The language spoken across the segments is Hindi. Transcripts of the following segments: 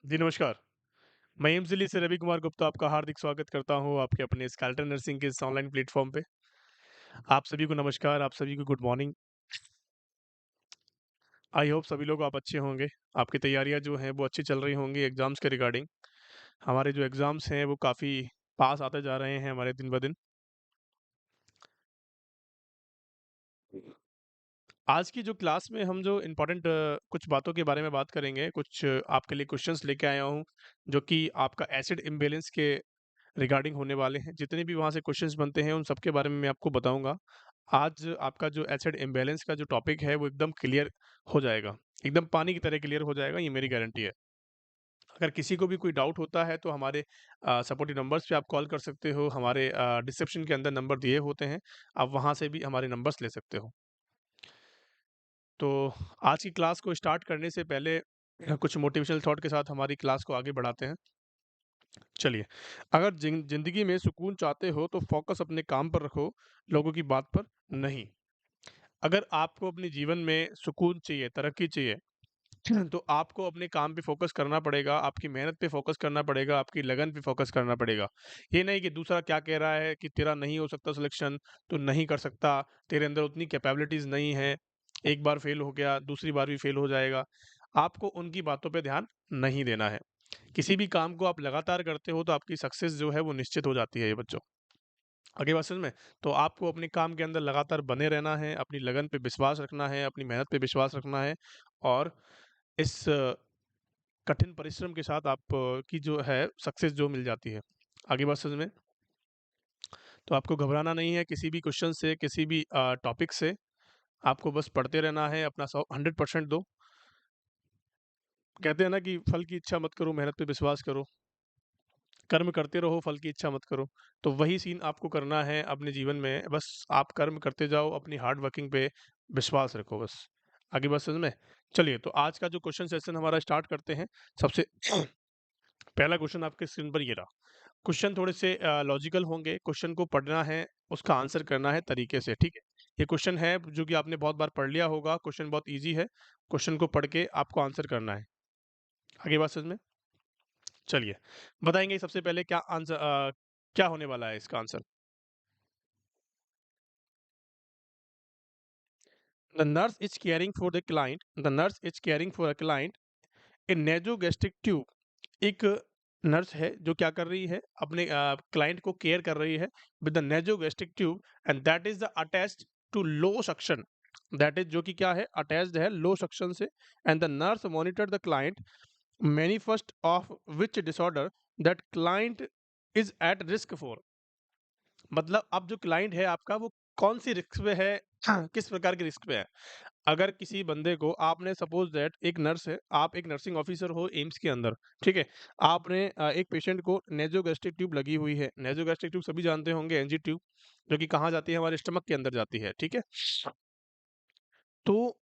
जी, नमस्कार। मैं एम्स दिल्ली से रवि कुमार गुप्ता आपका हार्दिक स्वागत करता हूँ आपके अपने स्केलेटन नर्सिंग के इस ऑनलाइन प्लेटफ़ॉर्म पे। आप सभी को नमस्कार, आप सभी को गुड मॉर्निंग। आई होप सभी लोग आप अच्छे होंगे। आपकी तैयारियाँ जो हैं वो अच्छी चल रही होंगी एग्ज़ाम्स के रिगार्डिंग। हमारे जो एग्ज़ाम्स हैं वो काफ़ी पास आते जा रहे हैं हमारे दिन-ब-दिन। आज की जो क्लास में हम जो इम्पोर्टेंट कुछ बातों के बारे में बात करेंगे, कुछ आपके लिए क्वेश्चन्स लेके आया हूँ, जो कि आपका एसिड इम्बैलेंस के रिगार्डिंग होने वाले हैं। जितने भी वहाँ से क्वेश्चंस बनते हैं, उन सब के बारे में मैं आपको बताऊँगा। आज आपका जो एसिड इम्बैलेंस का जो टॉपिक है, वो एकदम क्लियर हो जाएगा। एकदम पानी की तरह क्लियर हो जाएगा, ये मेरी गारंटी है। अगर किसी को भी कोई डाउट होता है, तो हमारे सपोर्टिव नंबर्स पे आप कॉल कर सकते हो। हमारे डिस्क्रिप्शन के अंदर नंबर दिए होते हैं, आप वहाँ से भी हमारे नंबर्स ले सकते हो। तो आज की क्लास को स्टार्ट करने से पहले कुछ मोटिवेशनल थॉट के साथ हमारी क्लास को आगे बढ़ाते हैं। चलिए, अगर ज़िंदगी में सुकून चाहते हो तो फ़ोकस अपने काम पर रखो, लोगों की बात पर नहीं। अगर आपको अपने जीवन में सुकून चाहिए, तरक्की चाहिए, तो आपको अपने काम पे फ़ोकस करना पड़ेगा, आपकी मेहनत पे फ़ोकस करना पड़ेगा, आपकी लगन पे फ़ोकस करना पड़ेगा। ये नहीं कि दूसरा क्या कह रहा है कि तेरा नहीं हो सकता सिलेक्शन, तू नहीं कर सकता, तेरे अंदर उतनी कैपेबिलिटीज़ नहीं है, एक बार फ़ेल हो गया, दूसरी बार भी फ़ेल हो जाएगा। आपको उनकी बातों पे ध्यान नहीं देना है। किसी भी काम को आप लगातार करते हो तो आपकी सक्सेस जो है वो निश्चित हो जाती है ये बच्चों। आगे बात समझ में? तो आपको अपने काम के अंदर लगातार बने रहना है, अपनी लगन पे विश्वास रखना है, अपनी मेहनत पे विश्वास रखना है और इस कठिन परिश्रम के साथ आप की जो है सक्सेस जो मिल जाती है। आगे बात समझ में? तो आपको घबराना नहीं है किसी भी क्वेश्चन से, किसी भी टॉपिक से, आपको बस पढ़ते रहना है, अपना 100% दो। कहते हैं ना कि फल की इच्छा मत करो, मेहनत पे विश्वास करो। कर्म करते रहो, फल की इच्छा मत करो। तो वही सीन आपको करना है अपने जीवन में, बस आप कर्म करते जाओ, अपनी हार्ड वर्किंग पे विश्वास रखो बस। आगे बात समझ में? चलिए, तो आज का जो क्वेश्चन सेशन हमारा स्टार्ट करते हैं। सबसे पहला क्वेश्चन आपके स्क्रीन पर ये रहा। क्वेश्चन थोड़े से लॉजिकल होंगे, क्वेश्चन को पढ़ना है, उसका आंसर करना है तरीके से, ठीक है? ये क्वेश्चन है जो कि आपने बहुत बार पढ़ लिया होगा, क्वेश्चन बहुत ईज़ी है। क्वेश्चन को पढ़ के आपको आंसर करना है। आगे बात समझ में? चलिए, बताएँगे सबसे पहले क्या होने वाला है इसका answer? The nurse is caring for the client the nurse is caring for a client in nasogastric tube. एक नर्स है जो क्या कर रही है? अपने क्लाइंट को केयर कर रही है with the nasogastric tube and that is the attached to low suction. That is जो कि क्या है? अटैच्ड है लो सक्शन से and the nurse monitor the client manifest of which disorder that client is at risk for. मतलब अब जो क्लाइंट है आपका वो कौन-सी रिस्क पे है, किस प्रकार की रिस्क पे है? अगर किसी बंदे को आपने सपोज़ दैट एक नर्स है, आप एक नर्सिंग ऑफ़िसर हो एम्स के अंदर, ठीक है? आपने एक पेशेंट को नेज़ोगैस्ट्रिक ट्यूब लगी हुई है। नेज़ोगैस्ट्रिक ट्यूब सभी जानते होंगे एनजी ट्यूब, जो कि कहाँ जाती है? हमारे स्टमक के अंदर जाती है, ठीक है? तो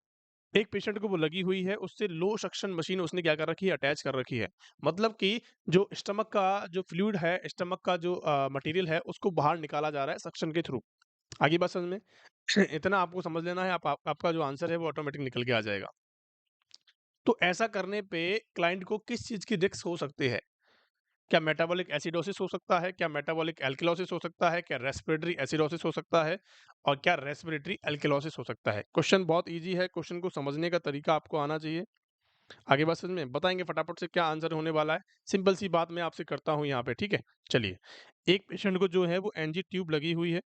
एक पेशेंट को वो लगी हुई है, उससे लो सक्शन मशीन उसने क्या कर रखी है? अटैच कर रखी है। मतलब कि जो स्टमक का जो फ्लूइड है, स्टमक का जो मटीरियल है, उसको बाहर निकाला जा रहा है सक्शन के थ्रू। आगे बात समझ में? इतना आपको समझ लेना है, आपका जो आंसर है वो ऑटोमेटिक निकल के आ जाएगा। तो ऐसा करने पे क्लाइंट को किस चीज़ की रिस्क हो सकती है? क्या मेटाबॉलिक एसिडोसिस हो सकता है? क्या मेटाबॉलिक एल्कलॉसिस हो सकता है? क्या रेस्पिरेटरी एसिडोसिस हो सकता है? और क्या रेस्पिरेटरी एल्कलॉसिस हो सकता है? क्वेश्चन बहुत ईज़ी है, क्वेश्चन को समझने का तरीका आपको आना चाहिए। आगे बात समझ में? बताएँगे फटाफट से क्या आंसर होने वाला है। सिंपल सी बात मैं आपसे करता हूँ यहाँ पे, ठीक है? चलिए, एक पेशेंट को जो है वो एनजी ट्यूब लगी हुई है।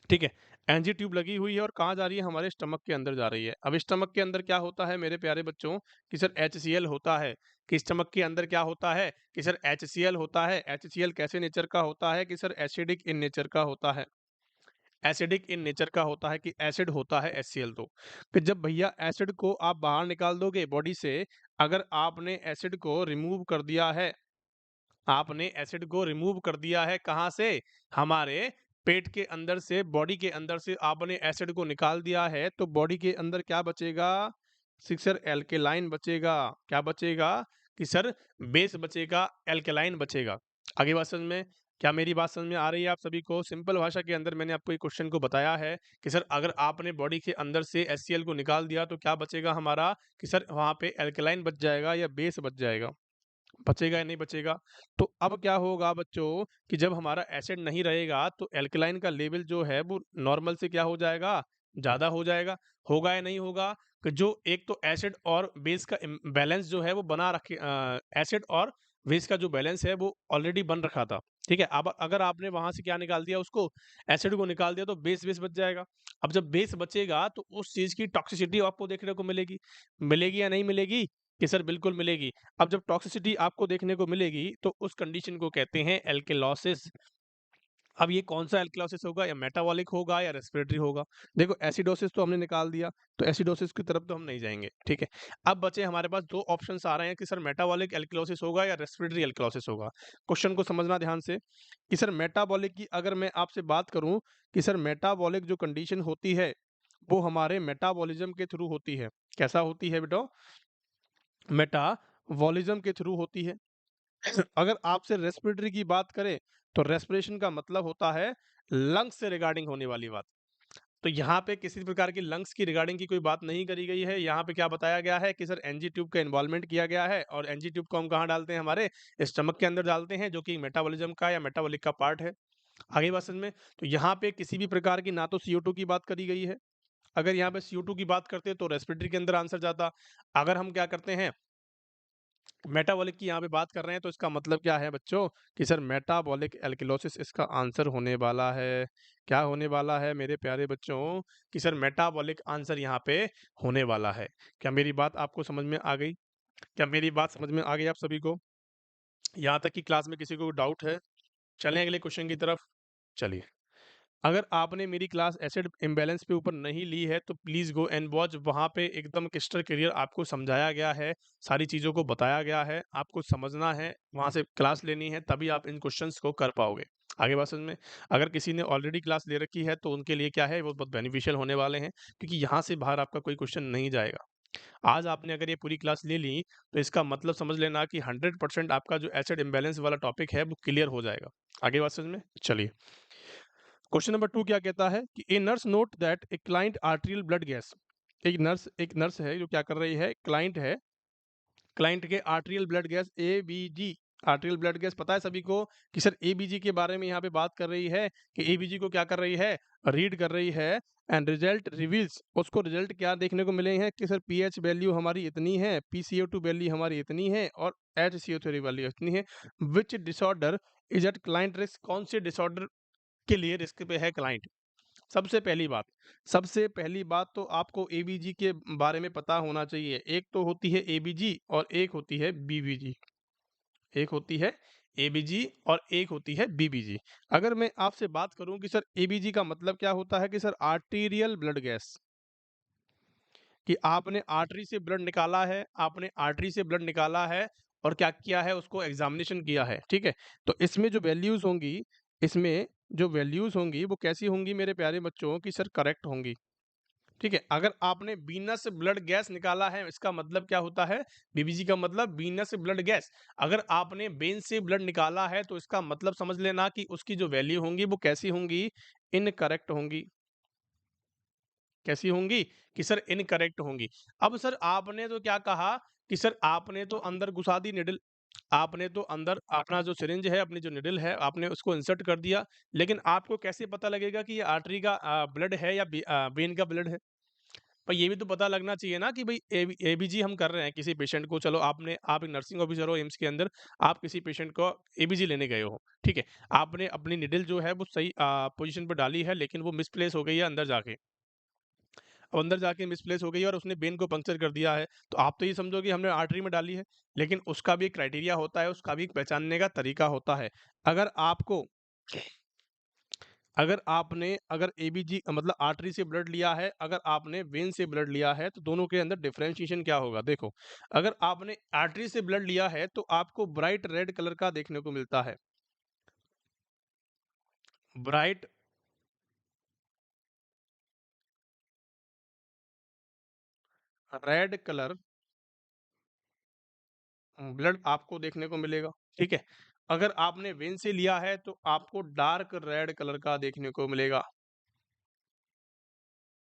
ठीक है, एनजी ट्यूब लगी हुई है और कहाँ जा रही है? हमारे स्टमक के अंदर जा रही है। अब स्टमक के अंदर क्या होता है मेरे प्यारे बच्चों कि सर एचसीएल होता है, कि स्टमक के अंदर क्या होता है कि सर एचसीएल होता है। एचसीएल कैसे नेचर का होता है कि सर एसिडिक इन नेचर का होता है। एसिडिक इन नेचर का होता है कि एसिड होता है एचसीएल तो। फिर जब भैया एसिड को आप बाहर निकाल दोगे बॉडी से, अगर आपने एसिड को रिमूव कर दिया है, आपने एसिड को रिमूव कर दिया है कहाँ से? हमारे पेट के अंदर से, बॉडी के अंदर से आपने एसिड को निकाल दिया है, तो बॉडी के अंदर क्या बचेगा? सर एल्केलाइन बचेगा। क्या बचेगा? कि सर बेस बचेगा, एल्केलाइन बचेगा। आगे बात समझ में? क्या मेरी बात समझ में आ रही है आप सभी को? सिंपल भाषा के अंदर मैंने आपको एक क्वेश्चन को बताया है कि सर अगर आपने बॉडी के अंदर से एचसीएल को निकाल दिया तो क्या बचेगा हमारा? कि सर वहाँ पे एल्केलाइन बच जाएगा या बेस बच जाएगा। बचेगा या नहीं बचेगा? तो अब क्या होगा बच्चों कि जब हमारा एसिड नहीं रहेगा तो एल्कलाइन का लेवल जो है वो नॉर्मल से क्या हो जाएगा? ज़्यादा हो जाएगा। होगा या नहीं होगा? कि जो एक तो एसिड और बेस का बैलेंस जो है वो बना रखे एसिड और बेस का जो बैलेंस है वो ऑलरेडी बन रखा था। ठीक है? अब अगर आपने वहाँ से क्या निकाल दिया उसको एसिड को निकाल दिया तो बेस बच जाएगा। अब जब बेस बचेगा तो उस चीज़ की टॉक्सिसिटी आपको देखने को मिलेगी। मिलेगी या नहीं मिलेगी? कि सर बिल्कुल मिलेगी। अब जब टॉक्सिसिटी आपको देखने को मिलेगी तो उस कंडीशन को कहते हैं एल्केलॉसिस। अब ये कौन-सा एल्केलॉसिस होगा या मेटाबॉलिक होगा या रेस्पिरेटरी होगा। देखो एसिडोसिस तो हमने निकाल दिया, तो एसिडोसिस की तरफ तो हम नहीं जाएँगे, ठीक है। अब बचे हमारे पास 2 ऑप्शंस आ रहे हैं कि सर मेटाबॉलिक एल्केलॉसिस होगा या रेस्पिरेटरी एल्केलॉसिस होगा। क्वेश्चन को समझना ध्यान से कि सर मेटाबॉलिक की अगर मैं आपसे बात करूँ कि सर मेटाबॉलिक जो कंडीशन होती है, वो हमारे मेटाबॉलिज़्म के थ्रू होती है। कैसा होती है बेटा? मेटाबॉलिज़्म के थ्रू होती है। अगर आपसे रेस्पिरेटरी की बात करें तो रेस्पिरेशन का मतलब होता है लंग्स से रिगार्डिंग होने वाली बात। तो यहाँ पे किसी प्रकार की लंग्स की रिगार्डिंग की कोई बात नहीं करी गई है। यहाँ पे क्या बताया गया है कि सर एनजी ट्यूब का इन्वॉल्वमेंट किया गया है और एनजी ट्यूब को हम कहाँ डालते हैं? हमारे स्टमक के अंदर डालते हैं जो कि मेटाबॉलिज्म का या मेटाबॉलिक का पार्ट है। आगे बात समझ में? तो यहाँ पे किसी भी प्रकार की ना तो CO2 की बात करी गई है। अगर यहाँ पे CO2 की बात करते तो रेस्पिरेटरी के अंदर आंसर जाता। अगर हम क्या करते हैं मेटाबॉलिक की यहाँ पे बात कर रहे हैं तो इसका मतलब क्या है बच्चों कि सर मेटाबॉलिक एल्किलोसिस इसका आंसर होने वाला है। क्या होने वाला है मेरे प्यारे बच्चों कि सर मेटाबॉलिक आंसर यहाँ पे होने वाला है। क्या मेरी बात आपको समझ में आ गई? क्या मेरी बात समझ में आ गई आप सभी को? यहाँ तक कि क्लास में किसी को डाउट है? चलें अगले क्वेश्चन की तरफ। चलिए। अगर आपने मेरी क्लास एसिड इम्बैलेंस पे ऊपर नहीं ली है तो प्लीज़ गो एंड वॉच। वहाँ पे एकदम क्रिस्टल क्लियर आपको समझाया गया है, सारी चीज़ों को बताया गया है, आपको समझना है, वहाँ से क्लास लेनी है तभी आप इन क्वेश्चंस को कर पाओगे। आगे बात समझ में? अगर किसी ने ऑलरेडी क्लास ले रखी है तो उनके लिए क्या है वो बहुत बेनिफिशियल होने वाले हैं क्योंकि यहाँ से बाहर आपका कोई क्वेश्चन नहीं जाएगा। आज आपने अगर ये पूरी क्लास ले ली तो इसका मतलब समझ लेना कि 100% आपका जो एसिड इम्बैलेंस वाला टॉपिक है वो क्लियर हो जाएगा। आगे बात समझ में? चलिए। क्वेश्चन नंबर 2 क्या कहता है कि a nurse note that a client arterial blood gas. एक नर्स है जो क्या कर रही है, क्लाइंट है, क्लाइंट के arterial blood gas ABG. Arterial blood gas पता है सभी को कि सर एबीजी के बारे में यहाँ पे बात कर रही है कि एबीजी को क्या कर रही है, रीड कर रही है। एंड रिजल्ट रिवील्स, उसको रिजल्ट क्या देखने को मिले हैं कि सर पीएच वैल्यू हमारी इतनी है, पीसीओ2 वैल्यू हमारी इतनी है और HCO3 वैल्यू इतनी है। Which disorder is at client risk, कौन से डिसऑर्डर के लिए रिस्क पे है क्लाइंट? सबसे पहली बात तो आपको एबीजी के बारे में पता होना चाहिए। एक तो होती है एबीजी और एक होती है बीबीजी। एक होती है एबीजी और एक होती है बीबीजी। अगर मैं आपसे बात करूं कि सर एबीजी का मतलब क्या होता है कि सर आर्टीरियल ब्लड गैस, कि आपने आर्टरी से ब्लड निकाला है, आपने आर्टरी से ब्लड निकाला है और क्या किया है उसको एग्जामिनेशन किया है, ठीक है? तो इसमें जो वैल्यूज होंगी, इसमें जो वैल्यूज होंगी वो कैसी होंगी मेरे प्यारे बच्चों कि सर करेक्ट होंगी। ठीक है, अगर आपने वीनस ब्लड गैस निकाला है इसका मतलब क्या होता है? बीबीजी का मतलब वीनस ब्लड गैस। अगर आपने वेन से ब्लड निकाला है तो इसका मतलब समझ लेना कि उसकी जो वैल्यू होंगी वो कैसी होंगी? इनकरेक्ट होंगी। कैसी होंगी? कि सर इनकरेक्ट होंगी। अब सर आपने तो क्या कहा कि सर आपने तो अंदर घुसा दी निडल, आपने तो अंदर अपना जो सिरिंज है, अपनी जो निडल है, आपने उसको इंसर्ट कर दिया। लेकिन आपको कैसे पता लगेगा कि ये आर्टरी का ब्लड है या वेन का ब्लड है? पर ये भी तो पता लगना चाहिए ना कि भाई एबीजी हम कर रहे हैं किसी पेशेंट को। चलो आप एक नर्सिंग ऑफिसर हो एम्स के अंदर, आप किसी पेशेंट को एबीजी लेने गए हो, ठीक है? आपने अपनी निडल जो है वो सही पोजीशन पे डाली है लेकिन वो मिसप्लेस हो गई है अंदर जाके। अब अंदर जाके मिसप्लेस हो गई है और उसने वेन को पंक्चर कर दिया है। तो आप तो ये समझो कि हमने आर्टरी में डाली है, लेकिन उसका भी एक क्राइटेरिया होता है, उसका भी एक पहचानने का तरीका होता है। अगर आपको अगर एबीजी मतलब आर्टरी से ब्लड लिया है, अगर आपने वेन से ब्लड लिया है, तो दोनों के अंदर डिफरेंशिएशन क्या होगा? देखो, अगर आपने आर्टरी से ब्लड लिया है, तो आपको ब्राइट रेड कलर का देखने को मिलता है। ब्राइट रेड कलर ब्लड आपको देखने को मिलेगा, ठीक है? अगर आपने वेन से लिया है, तो आपको डार्क रेड कलर का देखने को मिलेगा।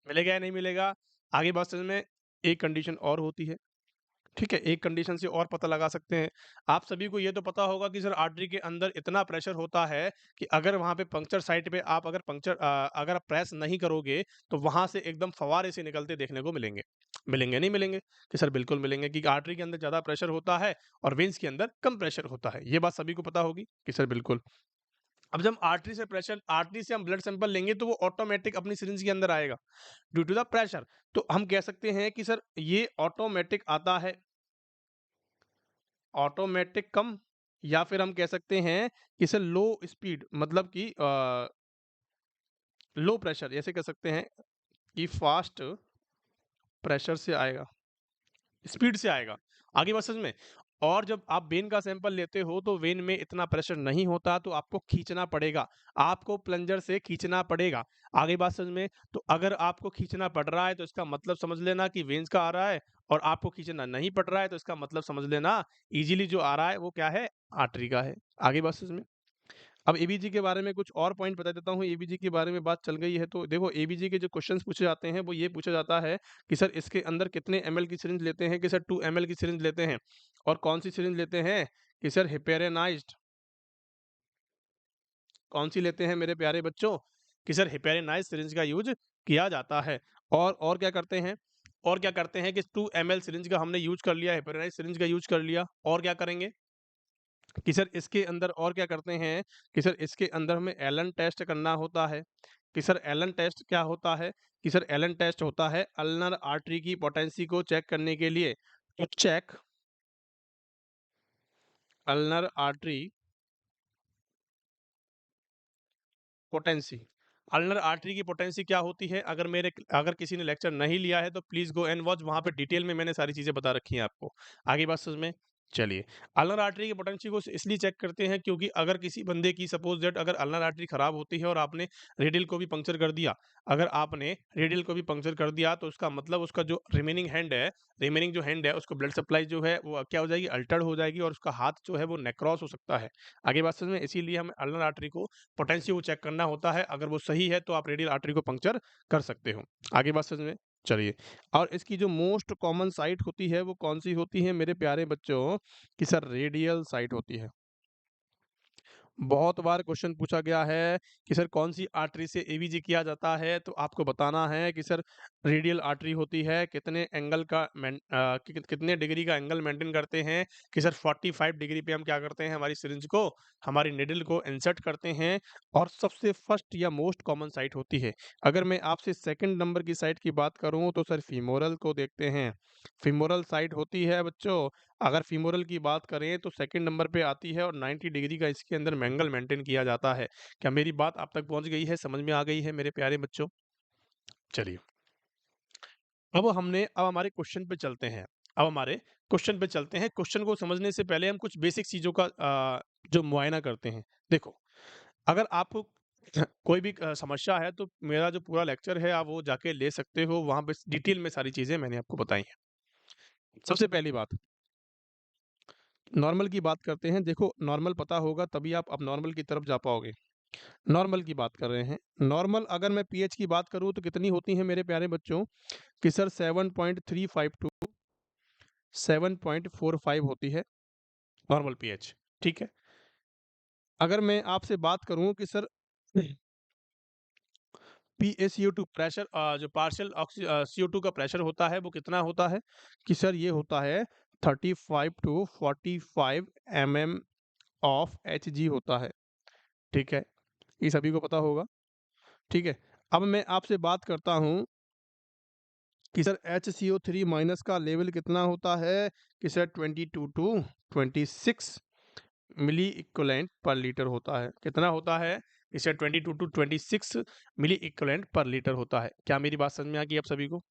मिलेगा या नहीं मिलेगा? आगे बात समझ में, एक कंडीशन और होती है। ठीक है, एक कंडीशन से और पता लगा सकते हैं। आप सभी को ये तो पता होगा कि सर आर्टरी के अंदर इतना प्रेशर होता है कि अगर वहाँ पे पंक्चर साइट पे आप अगर प्रेस नहीं करोगे, तो वहाँ से एकदम फव्वारे से निकलते देखने को मिलेंगे। मिलेंगे, नहीं मिलेंगे? कि सर बिल्कुल मिलेंगे क्योंकि आर्टरी के अंदर ज़्यादा प्रेशर होता है और वेन्स के अंदर कम प्रेशर होता है। ये बात सभी को पता होगी कि सर बिल्कुल। अब जब आर्टरी से हम ब्लड सैंपल लेंगे तो वो ऑटोमैटिक अपनी सिरिंज के अंदर आएगा ड्यू टू द प्रेशर। तो हम कह सकते हैं कि सर ये ऑटोमैटिक आता है, ऑटोमैटिक कम, या फिर हम कह सकते हैं कि सर लो स्पीड मतलब कि लो प्रेशर, ऐसे कह सकते हैं कि फास्ट प्रेशर से आएगा, स्पीड से आएगा। आगे बात समझ में? और जब आप वेन का सैंपल लेते हो तो वेन में इतना प्रेशर नहीं होता तो आपको खींचना पड़ेगा। आपको प्लंजर से खींचना पड़ेगा। आगे बात समझ में? तो अगर आपको खींचना पड़ रहा है तो इसका मतलब समझ लेना कि वेन्स का आ रहा है, और आपको खींचना नहीं पड़ रहा है तो इसका मतलब समझ लेना ईज़िली जो आ रहा है वो क्या है? आर्टरी का है। आगे बात समझ में? अब एबीजी के बारे में कुछ और पॉइंट बता देता हूँ। एबीजी के बारे में बात चल गई है तो देखो, एबीजी के जो क्वेश्चंस पूछे जाते हैं वो ये पूछा जाता है कि सर इसके अंदर कितने एमएल की सिरिंज लेते हैं, कि सर 2 एमएल की सिरिंज लेते हैं। और कौन सी सिरिंज लेते हैं कि सर हिपेरेनाइज्ड। कौन सी लेते हैं मेरे प्यारे बच्चों? कि सर हिपेरेनाइज्ड सिरिंज का यूज किया जाता है। और क्या करते हैं? और क्या करते हैं कि 2 एमएल सिरिंज का हमने यूज कर लिया, हिपेरेनाइज्ड सिरिंज का यूज कर लिया, और क्या करेंगे कि सर इसके अंदर और क्या करते हैं कि सर इसके अंदर हमें एलन टेस्ट करना होता है। कि सर एलन टेस्ट क्या होता है? कि सर एलन टेस्ट होता है अल्नर आर्टरी की पोटेंसी को चेक करने के लिए। तो check ulnar artery potency. Ulnar artery की पोटेंसी क्या होती है? अगर किसी ने लेक्चर नहीं लिया है तो प्लीज गो एंड वॉच, वहां पे डिटेल में मैंने सारी चीजें बता रखी हैं आपको। आगे बात समझ में? चलिए, अल्नर आर्टरी की पोटेंसी को इसलिए चेक करते हैं क्योंकि अगर किसी बंदे की सपोज दैट अगर अल्नर आर्टरी खराब होती है और आपने रेडियल को भी पंक्चर कर दिया, अगर आपने रेडियल को भी पंक्चर कर दिया तो उसका मतलब उसका जो रिमेनिंग जो हैंड है उसको ब्लड सप्लाई जो है वो क्या हो जाएगी? अल्टर्ड हो जाएगी और उसका हाथ जो है वो नेक्रॉस हो सकता है। आगे बात समझ में? इसीलिए हमें अल्नर आर्टरी को पोटेंशियल को चेक करना होता है। अगर वो सही है तो आप रेडियल आर्टरी को पंक्चर कर सकते हो। आगे बात समझ में? चलिए, और इसकी जो मोस्ट कॉमन साइट होती है वो कौन सी होती है मेरे प्यारे बच्चों? कि सर रेडियल साइट होती है। बहुत बार क्वेश्चन पूछा गया है कि सर कौन सी आर्टरी से एवीजी किया जाता है, तो आपको बताना है कि सर रेडियल आर्टरी होती है। कितने डिग्री का एंगल मेंटेन करते हैं? कि सर 45 डिग्री पे हम क्या करते हैं, हमारी सिरिंज को, हमारी निडल को इंसर्ट करते हैं। और सबसे फर्स्ट या मोस्ट कॉमन साइट होती है। अगर मैं आपसे सेकंड नंबर की साइट की बात करूं तो सर फीमोरल को देखते हैं। फीमोरल साइट होती है बच्चों। अगर फीमोरल की बात करें तो सेकंड नंबर पे आती है और 90 डिग्री का इसके अंदर एंगल मेंटेन किया जाता है। क्या मेरी बात आप तक पहुंच गई है, समझ में आ गई है मेरे प्यारे बच्चों? चलिए, अब हमारे क्वेश्चन पे चलते हैं। क्वेश्चन को समझने से पहले हम कुछ बेसिक चीजों का जो मुआयना करते हैं। देखो, अगर आपको कोई भी समस्या है तो मेरा जो पूरा लेक्चर है आप वो जाके ले सकते हो, वहां पे डिटेल में सारी चीजें मैंने आपको बताई हैं। सबसे पहली बात, नॉर्मल की बात करते हैं। देखो, नॉर्मल पता होगा तभी आप अब नॉर्मल की तरफ जा पाओगे। नॉर्मल की बात कर रहे हैं। नॉर्मल अगर मैं पीएच की बात करूं तो कितनी होती है मेरे प्यारे बच्चों? कि सर 7.352 7.45 होती है नॉर्मल पीएच। ठीक है। अगर मैं आपसे बात करूं कि सर PaCO2 प्रेशर, जो पार्शियल CO2 का प्रेशर होता है वो कितना होता है? कि सर ये होता है 35 टू 45 mm ऑफ Hg होता है। ठीक है, ये सभी को पता होगा। ठीक है। अब मैं आपसे बात करता हूँ कि सर HCO3 माइनस का लेवल कितना होता है? कि sir 22 to 26 milliequivalent per litre होता है। कितना होता है? कि sir 22 to 26 milliequivalent per litre होता है। क्या मेरी बात समझ में आ गई आप सभी को?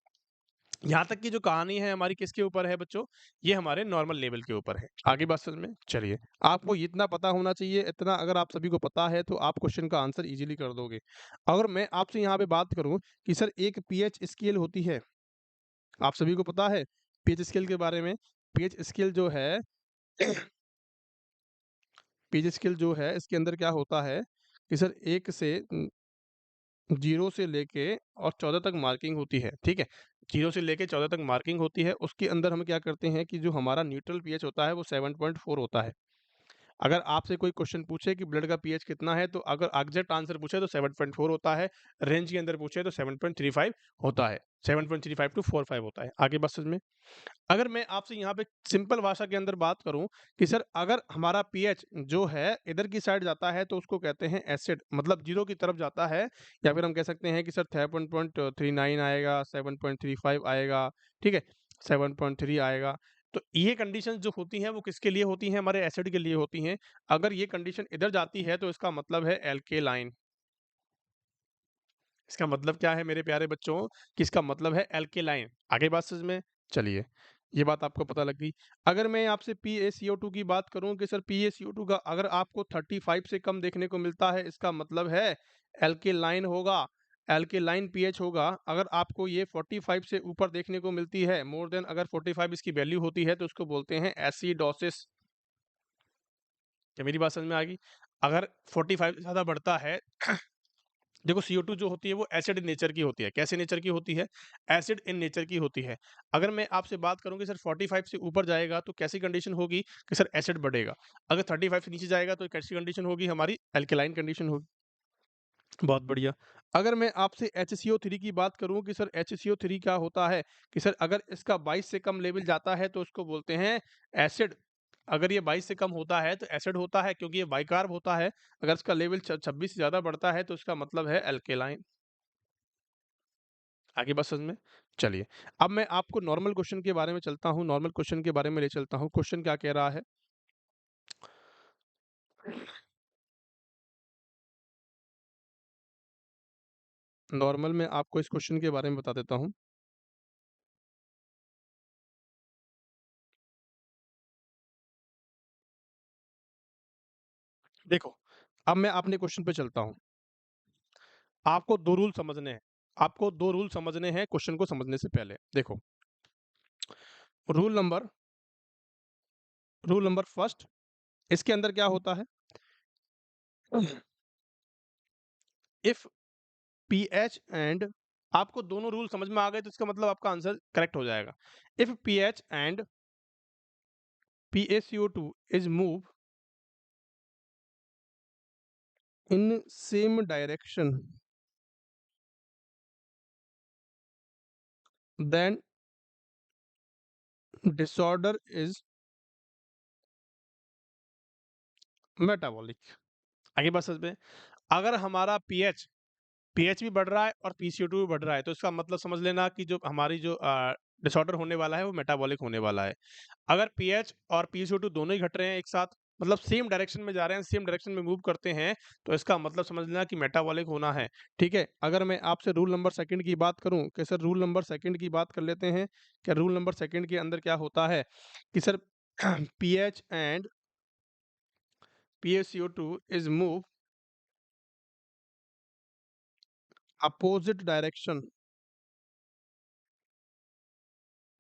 यहाँ तक की जो कहानी है हमारी किसके ऊपर है बच्चों? ये हमारे नॉर्मल लेवल के ऊपर है। आगे बात समझ में? चलिए, आपको इतना पता होना चाहिए। इतना अगर आप सभी को पता है तो आप क्वेश्चन का आंसर इजीली कर दोगे। अगर मैं आपसे यहाँ पे बात करूँ कि सर एक पीएच स्केल होती है, आप सभी को पता है पीएच स्केल के बारे में? पीएच स्केल जो है पीएच स्केल जो है इसके अंदर क्या होता है कि सर 1 से 0 से लेके और 14 तक मार्किंग होती है। ठीक है। 0 से लेके 14 तक मार्किंग होती है, उसके अंदर हम क्या करते हैं कि जो हमारा न्यूट्रल पीएच होता है वो 7.4 होता है। अगर आपसे कोई क्वेश्चन पूछे कि ब्लड का पीएच कितना है, तो अगर एग्जैक्ट आंसर पूछे तो 7.4 होता है, रेंज के अंदर पूछे तो 7.35 होता है, 7.35 टू 45 होता है। आगे बात समझ में? अगर मैं आपसे यहाँ पे सिंपल भाषा के अंदर बात करूँ कि सर अगर हमारा पीएच जो है इधर की साइड जाता है तो उसको कहते हैं एसिड, मतलब 0 की तरफ जाता है, या फिर हम कह सकते हैं कि सर 7.39 आएगा, 7.35 आएगा, ठीक है? 7.3 आएगा। तो ये कंडीशंस जो होती हैं वो किसके लिए होती हैं? हमारे एसिड के लिए होती हैं। अगर ये कंडीशन इधर जाती है तो इसका मतलब है एल्केलाइन। इसका मतलब क्या है मेरे प्यारे बच्चों? कि इसका मतलब है एल्केलाइन। आगे बात समझ में? चलिए, ये बात आपको पता लग गई। अगर मैं आपसे PaCO2 की बात करूँ कि सर PaCO2 का अगर आपको 35 से कम देखने को मिलता है, इसका मतलब है एल्केलाइन होगा, एल्केलाइन पीएच होगा। अगर आपको ये 45 से ऊपर देखने को मिलती है, मोर देन अगर 45 इसकी वैल्यू होती है तो उसको बोलते हैं एसिडोसिस। क्या मेरी बात समझ में आ गई? अगर 45 से ज़्यादा बढ़ता है देखो CO2 जो होती है वो एसिड इन नेचर की होती है। कैसे नेचर की होती है? एसिड इन नेचर की होती है। अगर मैं आपसे बात करूँ कि सर 45 से ऊपर जाएगा तो कैसी कंडीशन होगी कि सर एसिड बढ़ेगा। अगर 35 से नीचे जाएगा तो कैसी कंडीशन होगी हमारी एल्केलाइन कंडीशन होगी। बहुत बढ़िया। अगर मैं आपसे HCO3 की बात करूँ कि सर HCO3 क्या होता है कि सर अगर इसका 22 से कम लेवल जाता है तो उसको बोलते हैं एसिड। अगर ये 22 से कम होता है तो एसिड होता है क्योंकि ये बाइकार्ब होता है। अगर इसका लेवल 26 से ज़्यादा बढ़ता है तो इसका मतलब है एल्केलाइन। आगे बात समझ में? चलिए, अब मैं आपको नॉर्मल क्वेश्चन के बारे में चलता हूँ, नॉर्मल क्वेश्चन के बारे में ले चलता हूँ। क्वेश्चन क्या कह रहा है? नॉर्मल में आपको इस क्वेश्चन के बारे में बता देता हूँ। देखो, अब मैं अपने क्वेश्चन पे चलता हूँ। आपको 2 रूल समझने हैं। आपको 2 रूल समझने हैं क्वेश्चन को समझने से पहले। देखो, rule number rule number first, इसके अंदर क्या होता है? इफ पीएच एंड, आपको दोनों रूल समझ में आ गए तो इसका मतलब आपका आंसर करेक्ट हो जाएगा। If pH and PaCO2 is moved in same direction, then disorder is metabolic। आगे बात समझ में? अगर हमारा पीएच भी बढ़ रहा है और PCO2 भी बढ़ रहा है तो इसका मतलब समझ लेना कि जो हमारी जो डिसऑर्डर होने वाला है वो मेटाबॉलिक होने वाला है। अगर पीएच और PCO2 दोनों ही घट रहे हैं एक साथ, मतलब सेम डायरेक्शन में जा रहे हैं, सेम डायरेक्शन में मूव करते हैं, तो इसका मतलब समझ लेना कि मेटाबॉलिक होना है। ठीक है? अगर मैं आपसे रूल नंबर सेकंड की बात करूँ कि सर रूल नंबर सेकंड की बात कर लेते हैं। क्या रूल नंबर सेकंड के अंदर क्या होता है कि sir pH and PaCO2 is move opposite direction,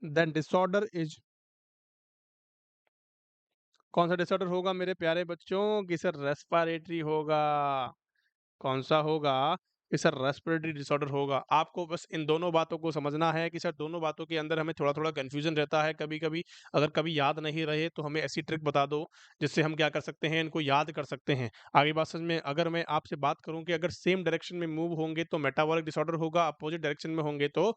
then disorder is, कौन सा डिसऑर्डर होगा मेरे प्यारे बच्चों? कि सर रेस्पिरेटरी होगा। कौन सा होगा? कि सर रेस्पिरेटरी डिसऑर्डर होगा। आपको बस इन दोनों बातों को समझना है कि सर दोनों बातों के अंदर हमें थोड़ा-थोड़ा कन्फ्यूज़न रहता है कभी-कभी। अगर कभी याद नहीं रहे तो हमें ऐसी ट्रिक बता दो, जिससे हम क्या कर सकते हैं, इनको याद कर सकते हैं। आगे बात समझ में? अगर मैं आपसे बात करूँ कि अगर सेम डायरेक्शन में मूव होंगे तो मेटाबॉलिक डिसऑर्डर होगा, अपोज़िट डायरेक्शन में होंगे तो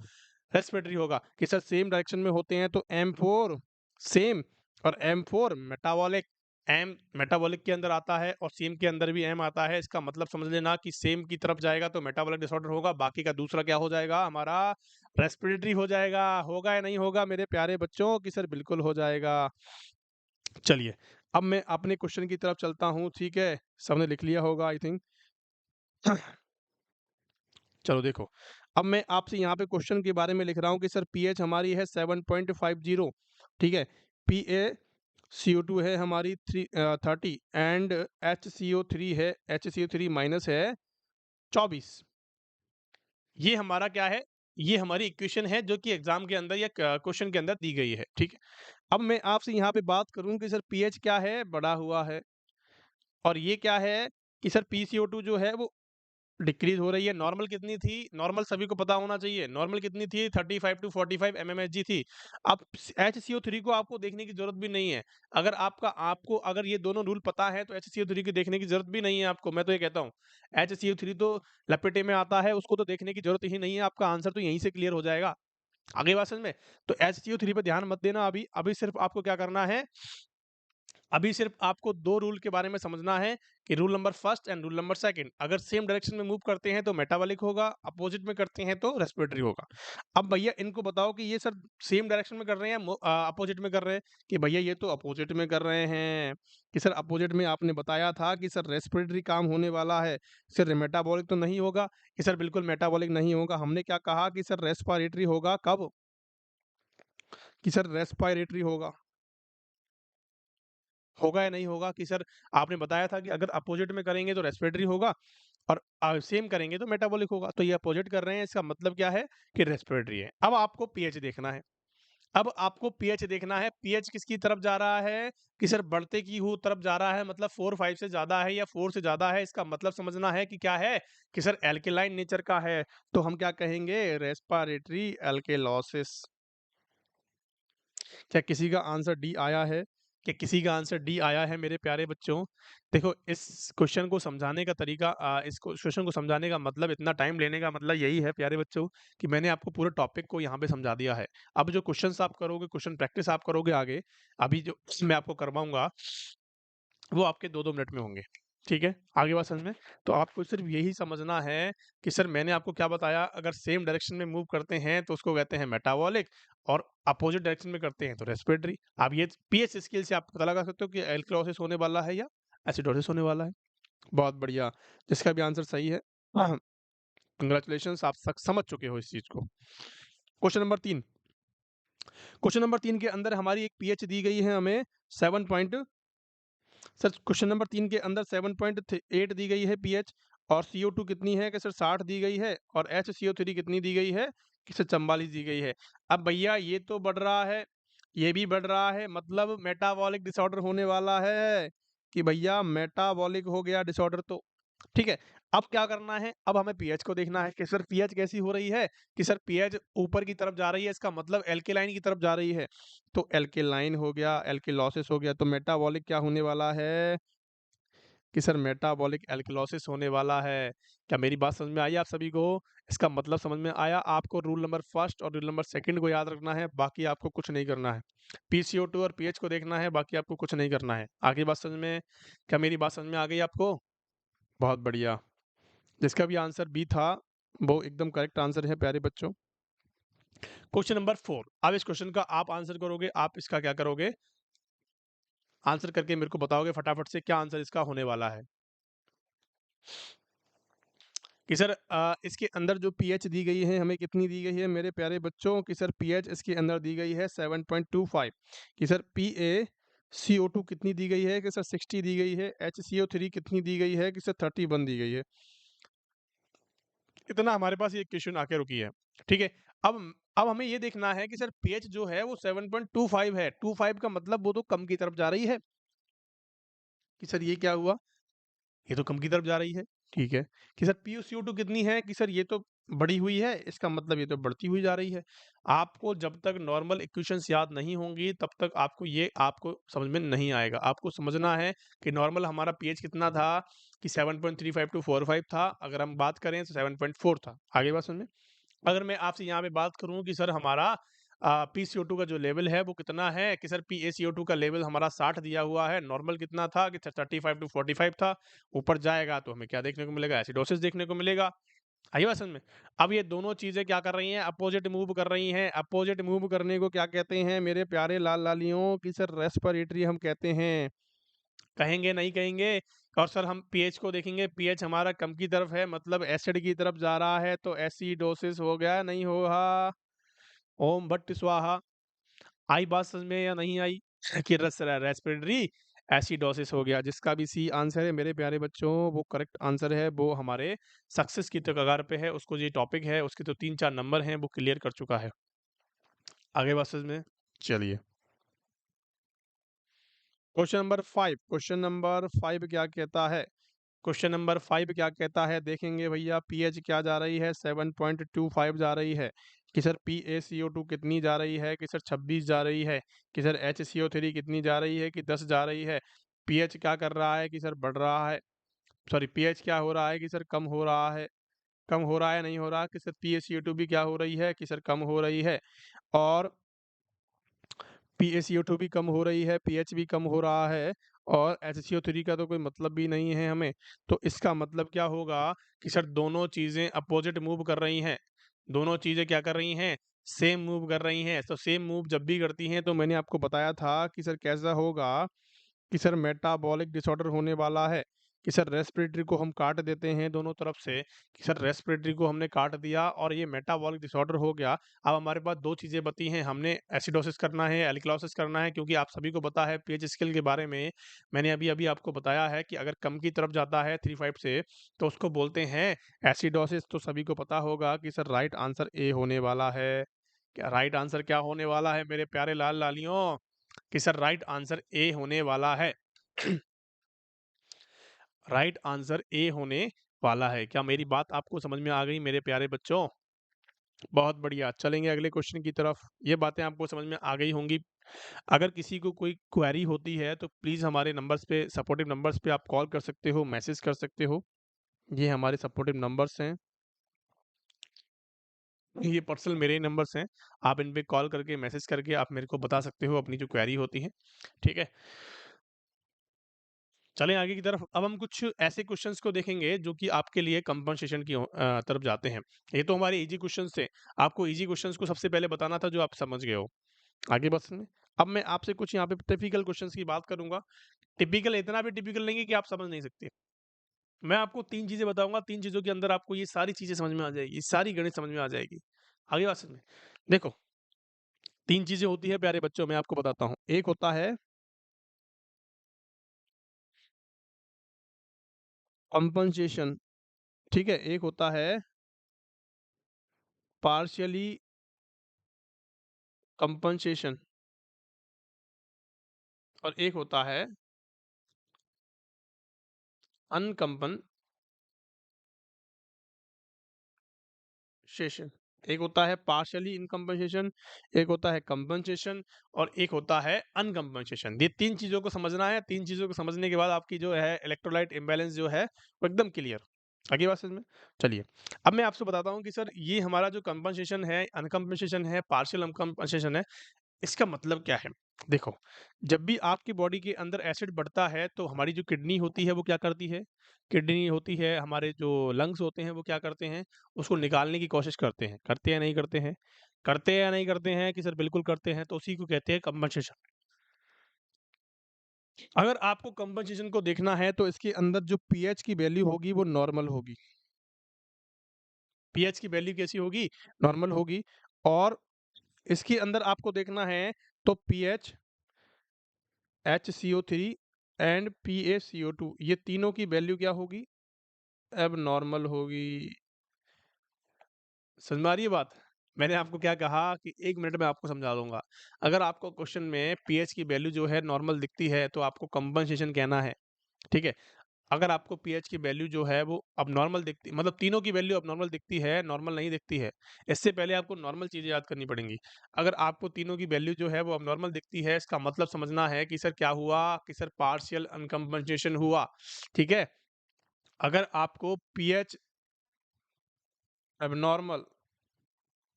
रेस्पिरेटरी होगा। कि सर सेम डायरेक्शन में होते हैं तो M4 सेम, और M4 मेटाबॉलिक। एम मेटाबॉलिक के अंदर आता है और सेम के अंदर भी एम आता है। इसका मतलब समझ लेना कि सेम की तरफ जाएगा तो मेटाबॉलिक डिसऑर्डर होगा, बाकी का दूसरा क्या हो जाएगा हमारा? रेस्पिरेटरी हो जाएगा। होगा या नहीं होगा मेरे प्यारे बच्चों? कि सर बिल्कुल हो जाएगा। चलिए, अब मैं अपने क्वेश्चन की तरफ चलता हूँ, ठीक है? सबने लिख लिया होगा आई थिंक। चलो देखो, अब मैं आपसे यहाँ पे क्वेश्चन के बारे में लिख रहा हूँ कि सर पीएच हमारी है 7.50, ठीक है? PaCO2 है हमारी 30 एंड HCO3 है, HCO3 माइनस है 24। ये हमारा क्या है? ये हमारी इक्वेशन है जो कि एग्जाम के अंदर या क्वेश्चन के अंदर दी गई है, ठीक है? अब मैं आपसे यहाँ पे बात करूँ कि सर पीएच क्या है? बढ़ा हुआ है, और ये क्या है कि सर PaCO2 जो है वो डिक्रीज हो रही है। नॉर्मल कितनी थी? नॉर्मल सभी को पता होना चाहिए। नॉर्मल कितनी थी? 35 टू 45 एमएमएचजी थी। अब HCO3 को आपको देखने की ज़रूरत भी नहीं है। अगर आपको अगर ये दोनों रूल पता है तो HCO3 की देखने की ज़रूरत भी नहीं है आपको। मैं तो ये कहता हूँ। HCO3 तो लपेटे में आता है, उसको तो देखने की ज़रूरत ही नहीं है। आपका आंसर तो यहीं से क्लियर हो जाएगा। आगे बात समझ में? तो HCO3 पे ध्यान मत देना अभी। अभी सिर्फ आपको क्या करना है, अभी सिर्फ आपको 2 रूल के बारे में समझना है कि rule number first and rule number second. अगर सेम डायरेक्शन में मूव करते हैं तो मेटाबॉलिक होगा, अपोजिट में करते हैं तो रेस्पिरेटरी होगा। अब भैया इनको बताओ कि ये सर सेम डायरेक्शन में कर रहे हैं अपोजिट में कर रहे हैं? कि भैया ये तो अपोजिट में कर रहे हैं। कि सर अपोजिट में आपने बताया था कि सर रेस्पिरेटरी काम होने वाला है, सर मेटाबॉलिक तो नहीं होगा? कि सर बिल्कुल मेटाबॉलिक नहीं होगा। हमने क्या कहा कि सर रेस्पिरेटरी होगा कब? कि सर रेस्पिरेटरी होगा। होगा या नहीं होगा? कि सर आपने बताया था कि अगर अपोजिट में करेंगे तो रेस्पिरेटरी होगा और सेम करेंगे तो मेटाबॉलिक होगा। तो ये अपोजिट कर रहे हैं, इसका मतलब क्या है कि रेस्पिरेटरी है। अब आपको पीएच देखना है। अब आपको पीएच देखना है, पीएच किसकी तरफ जा रहा है? कि सर बढ़ते की हुई तरफ जा रहा है, मतलब 4-5 से ज़्यादा है या 4 से ज़्यादा है। इसका मतलब समझना है कि क्या है? कि सर एल्केलाइन नेचर का है। तो हम क्या कहेंगे? रेस्पिरेटरी एल्केलॉसिस। क्या किसी का आंसर डी आया है? क्या किसी का आंसर डी आया है मेरे प्यारे बच्चों? देखो इस क्वेश्चन को समझाने का तरीका इस क्वेश्चन को समझाने का मतलब इतना टाइम लेने का मतलब यही है प्यारे बच्चों कि मैंने आपको पूरे टॉपिक को यहाँ पे समझा दिया है। अब जो क्वेश्चंस आप करोगे, क्वेश्चन प्रैक्टिस आप करोगे आगे, अभी जो मैं आपको करवाऊँगा वो आपके 2-2 मिनट में होंगे। ठीक है? आगे बात समझ में? तो आपको सिर्फ़ यही समझना है कि सर मैंने आपको क्या बताया, अगर सेम डायरेक्शन में मूव करते हैं तो उसको कहते हैं मेटाबॉलिक और अपोज़िट डायरेक्शन में करते हैं तो रेस्पिरेटरी। अब ये पीएच स्केल से आप पता लगा सकते हो कि एल्कलॉसिस होने वाला है या एसिडोसिस होने वाला है। बहुत बढ़िया, जिसका भी आंसर सही है कांग्रेचुलेशंस, आप समझ चुके हो इस चीज़ को। क्वेश्चन नंबर 3, क्वेश्चन नंबर 3 के अंदर हमारी एक पीएच दी गई है हमें 7 पॉइंट सर क्वेश्चन नंबर 3 के अंदर 7.8 दी गई है पीएच और CO2 कितनी है कि सर 60 दी गई है और HCO3 कितनी दी गई है कि सर 44 दी गई है। अब भैया ये तो बढ़ रहा है, ये भी बढ़ रहा है, मतलब मेटाबॉलिक डिसऑर्डर होने वाला है कि भैया मेटाबॉलिक हो गया डिसऑर्डर तो। ठीक है, अब क्या करना है? अब हमें पीएच को देखना है कि सर पीएच कैसी हो रही है? कि सर पीएच ऊपर की तरफ जा रही है, इसका मतलब एल्केलाइन की तरफ जा रही है। तो एल्केलाइन हो गया, एल्केलॉसिस हो गया, तो मेटाबॉलिक क्या होने वाला है? कि सर मेटाबॉलिक एल्कलॉसिस होने वाला है। क्या मेरी बात समझ में आई आप सभी को? इसका मतलब समझ में आया? आपको रूल नंबर फर्स्ट और रूल नंबर सेकंड को याद रखना है, बाकी आपको कुछ नहीं करना है। PCO2 और पीएच को देखना है, बाकी आपको कुछ नहीं करना है। आगे बात समझ में? क्या मेरी बात समझ में आ गई आपको? बहुत बढ़िया। जिसका भी आंसर बी था, वो एकदम करेक्ट आंसर है प्यारे बच्चों। क्वेश्चन नंबर 4, अब इस क्वेश्चन का आप आंसर करोगे, आप इसका क्या करोगे? आंसर करके मेरे को बताओगे फटाफट से क्या आंसर इसका होने वाला है। कि सर इसके अंदर जो पीएच दी गई है हमें कितनी दी गई है मेरे प्यारे बच्चों? कि सर पीएच इसके अंदर दी गई है 7.25। कि सर PaCO2 कितनी दी गई है? कि सर 60 दी गई है। HCO3 कितनी दी गई है? कि सर 31 दी गई है। इतना हमारे पास ये क्वेश्चन आके रुकी है। ठीक है, अब हमें ये देखना है कि सर पीएच जो है वो 7.25 है। 25 का मतलब वो तो कम की तरफ जा रही है। कि सर ये क्या हुआ? ये तो कम की तरफ जा रही है, ठीक है। कि सर PuCO2 कितनी है? कि सर ये तो बढ़ी हुई है, इसका मतलब ये तो बढ़ती हुई जा रही है। आपको जब तक नॉर्मल इक्वेशंस याद नहीं होंगी, तब तक आपको समझ में नहीं आएगा। आपको समझना है कि नॉर्मल हमारा पीएच कितना था कि 7.35 टू 45 था, अगर हम बात करें तो 7.4 था। आगे बात समझ में? अगर मैं आपसे यहाँ पे बात करूँ कि सर हमारा PCO2 का जो लेवल है वो कितना है? कि सर PaCO2 का लेवल हमारा 60 दिया हुआ है, नॉर्मल कितना था कि 35 टू 45 था। ऊपर जाएगा तो हमें क्या देखने को मिलेगा? एसिडोसिस देखने को मिलेगा। आई बात समझ में? अब ये दोनों चीज़ें क्या कर रही हैं? अपोजिट मूव कर रही हैं। अपोजिट मूव करने को क्या कहते हैं मेरे प्यारे लाल-लालियों? कि सर रेस्पिरेटरी हम कहते हैं। कहेंगे, नहीं कहेंगे? और सर हम पीएच को देखेंगे, पीएच हमारा कम की तरफ है, मतलब एसिड की तरफ जा रहा है, तो एसिडोसिस हो गया, नहीं होगा? ओम भट्ट स्वाहा। आई बात समझ में या नहीं आई? कि रेस्पिरेटरी एसिडोसिस हो गया। जिसका भी सी आंसर है मेरे प्यारे बच्चों, वो करेक्ट आंसर है, वो हमारे सक्सेस की तो कगार पे है। उसको ये टॉपिक है, उसके तो 3-4 नंबर हैं, वो क्लियर कर चुका है। आगे बात समझ में? चलिए। क्वेश्चन नंबर 5 क्या कहता है? क्वेश्चन नंबर 5 क्या कहता है देखेंगे भैया। पीएच क्या जा रही है, 7.25 जा रही है कि सर PaCO2 कितनी जा रही है कि सर 26 जा रही है कि सर HCO3 कितनी जा रही है कि 10 जा रही है। पीएच क्या कर रहा है कि सर बढ़ रहा है, सॉरी पीएच क्या हो रहा है कि सर कम हो रहा है, कम हो रहा है नहीं हो रहा कि सर PaCO2 भी क्या हो रही है कि सर कम हो रही है। और PaCO2 भी कम हो रही है, पीएच भी कम हो रहा है और HCO3 का तो कोई मतलब भी नहीं है हमें। तो इसका मतलब क्या होगा कि सर दोनों चीज़ें अपोज़िट मूव कर रही हैं। दोनों चीज़ें क्या कर रही हैं? सेम मूव कर रही हैं। तो सेम मूव जब भी करती हैं तो मैंने आपको बताया था कि सर कैसा होगा कि सर मेटाबॉलिक डिसऑर्डर होने वाला है कि सर रेस्पिरेटरी को हम काट देते हैं दोनों तरफ से कि सर रेस्पिरेटरी को हमने काट दिया और ये मेटाबॉलिक डिसऑर्डर हो गया। अब हमारे पास 2 चीज़ें बची हैं, हमने एसिडोसिस करना है, एल्कलॉसिस करना है क्योंकि आप सभी को पता है पीएच स्केल के बारे में मैंने अभी-अभी आपको बताया है कि अगर कम की तरफ जाता है 3-5 से तो उसको बोलते हैं एसिडोसिस। तो सभी को पता होगा कि सर राइट आंसर ए होने वाला है। क्या राइट आंसर क्या होने वाला है मेरे प्यारे लाल-लालियों? कि सर राइट आंसर ए होने वाला है। राइट आंसर ए होने वाला है। क्या मेरी बात आपको समझ में आ गई मेरे प्यारे बच्चों? बहुत बढ़िया, चलेंगे अगले क्वेश्चन की तरफ। ये बातें आपको समझ में आ गई होंगी। अगर किसी को कोई क्वेरी होती है तो प्लीज़ हमारे नंबर्स पे सपोर्टिव नंबर्स पे आप कॉल कर सकते हो, मैसेज कर सकते हो। ये हमारे सपोर्टिव नंबर्स हैं। ये पर्सनल मेरे ही नंबर्स हैं। आप इन पे कॉल करके, मैसेज करके आप मेरे को बता सकते हो अपनी जो क्वेरी होती है। ठीक है? चलें आगे की तरफ। अब हम कुछ ऐसे क्वेश्चंस को देखेंगे जो कि आपके लिए कंपनसेशन की तरफ जाते हैं। ये तो हमारे ईज़ी क्वेश्चंस थे। आपको ईज़ी क्वेश्चंस को सबसे पहले बताना था जो आप समझ गए हो। आगे बढ़ते हैं। अब मैं आपसे कुछ यहाँ पे टिपिकल क्वेश्चंस की बात करूँगा। टिपिकल इतना भी टिपिकल नहीं है कि आप समझ नहीं सकते। मैं आपको 3 चीज़ें बताऊँगा, 3 चीज़ों के अंदर आपको ये सारी चीज़ें समझ में आ जाएगी, सारी गणित समझ में आ जाएगी। आगे बात समझ में। देखो, 3 चीज़ें होती हैं प्यारे बच्चों, मैं आपको बताता हूँ। एक होता है कंपनसेशन, ठीक है? एक होता है पार्शियली कंपनसेशन और एक होता है अनकंपनसेशन। एक होता है पार्शियली इनकम्पेंसेशन, एक होता है कंपनसेशन और एक होता है अनकंपनसेशन। ये 3 चीज़ों को समझना है। 3 चीज़ों को समझने के बाद आपकी जो है इलेक्ट्रोलाइट इम्बैलेंस जो है वो एकदम क्लियर। आगे बात समझ में? चलिए, अब मैं आपसे बताता हूँ कि सर ये हमारा जो कंपनसेशन है, अनकंपनसेशन है, पार्शियल अनकंपनसेशन है, इसका मतलब क्या है? देखो, जब भी आपकी बॉडी के अंदर एसिड बढ़ता है तो हमारी जो किडनी होती है वो क्या करती है? किडनी होती है, हमारे जो लंग्स होते हैं वो क्या करते हैं? उसको निकालने की कोशिश करते हैं। करते हैं, नहीं करते हैं? करते हैं या नहीं करते हैं? कि सर बिल्कुल करते हैं, तो उसी को कहते हैं कंपनसेशन। अगर आपको कंपनसेशन को देखना है तो इसके अंदर जो पीएच की वैल्यू होगी वो नॉर्मल होगी। पीएच की वैल्यू कैसी होगी? नॉर्मल होगी और इसके अंदर आपको देखना है तो पीएच, HCO3 एंड PaCO2 ये तीनों की वैल्यू क्या होगी? एबनॉर्मल होगी। समझ में आ रही है बात? मैंने आपको क्या कहा कि 1 मिनट में आपको समझा दूँगा। अगर आपको क्वेश्चन में पीएच की वैल्यू जो है नॉर्मल दिखती है तो आपको कंपनसेशन कहना है, ठीक है? अगर आपको पीएच की वैल्यू जो है वो अबनॉर्मल दिखती, मतलब तीनों की वैल्यू अबनॉर्मल दिखती है, नॉर्मल नहीं दिखती है। इससे पहले आपको नॉर्मल चीज़ें याद करनी पड़ेंगी। अगर आपको तीनों की वैल्यू जो है वो अबनॉर्मल दिखती है, इसका मतलब समझना है कि सर क्या हुआ? कि सर पार्शियल अनकम्पेंसेशन हुआ, ठीक है? अगर आपको pH abnormal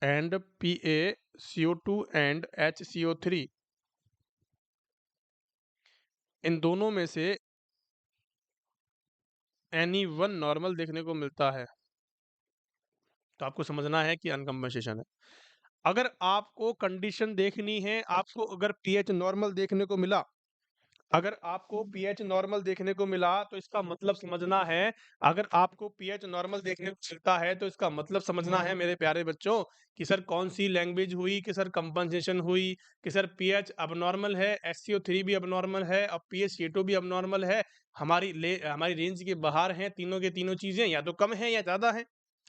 and PaCO2 and HCO3 इन दोनों में से एनी वन नॉर्मल देखने को मिलता है, तो आपको समझना है कि अनकम्पेंसेशन है। अगर आपको कंडीशन देखनी है, आपको अगर पीएच नॉर्मल देखने को मिला, अगर आपको पीएच नॉर्मल देखने को मिला तो इसका मतलब समझना है, अगर आपको पीएच नॉर्मल देखने को मिलता है तो इसका मतलब समझना है मेरे प्यारे बच्चों कि सर कौन-सी लैंग्वेज हुई कि सर कंपनसेशन हुई, कि सर पीएच अबनॉर्मल है, HCO3 भी अबनॉर्मल है और PaCO2 भी अबनॉर्मल है। हमारी रेंज के बाहर हैं तीनों के तीनों चीज़ें, या तो कम है या ज़्यादा है।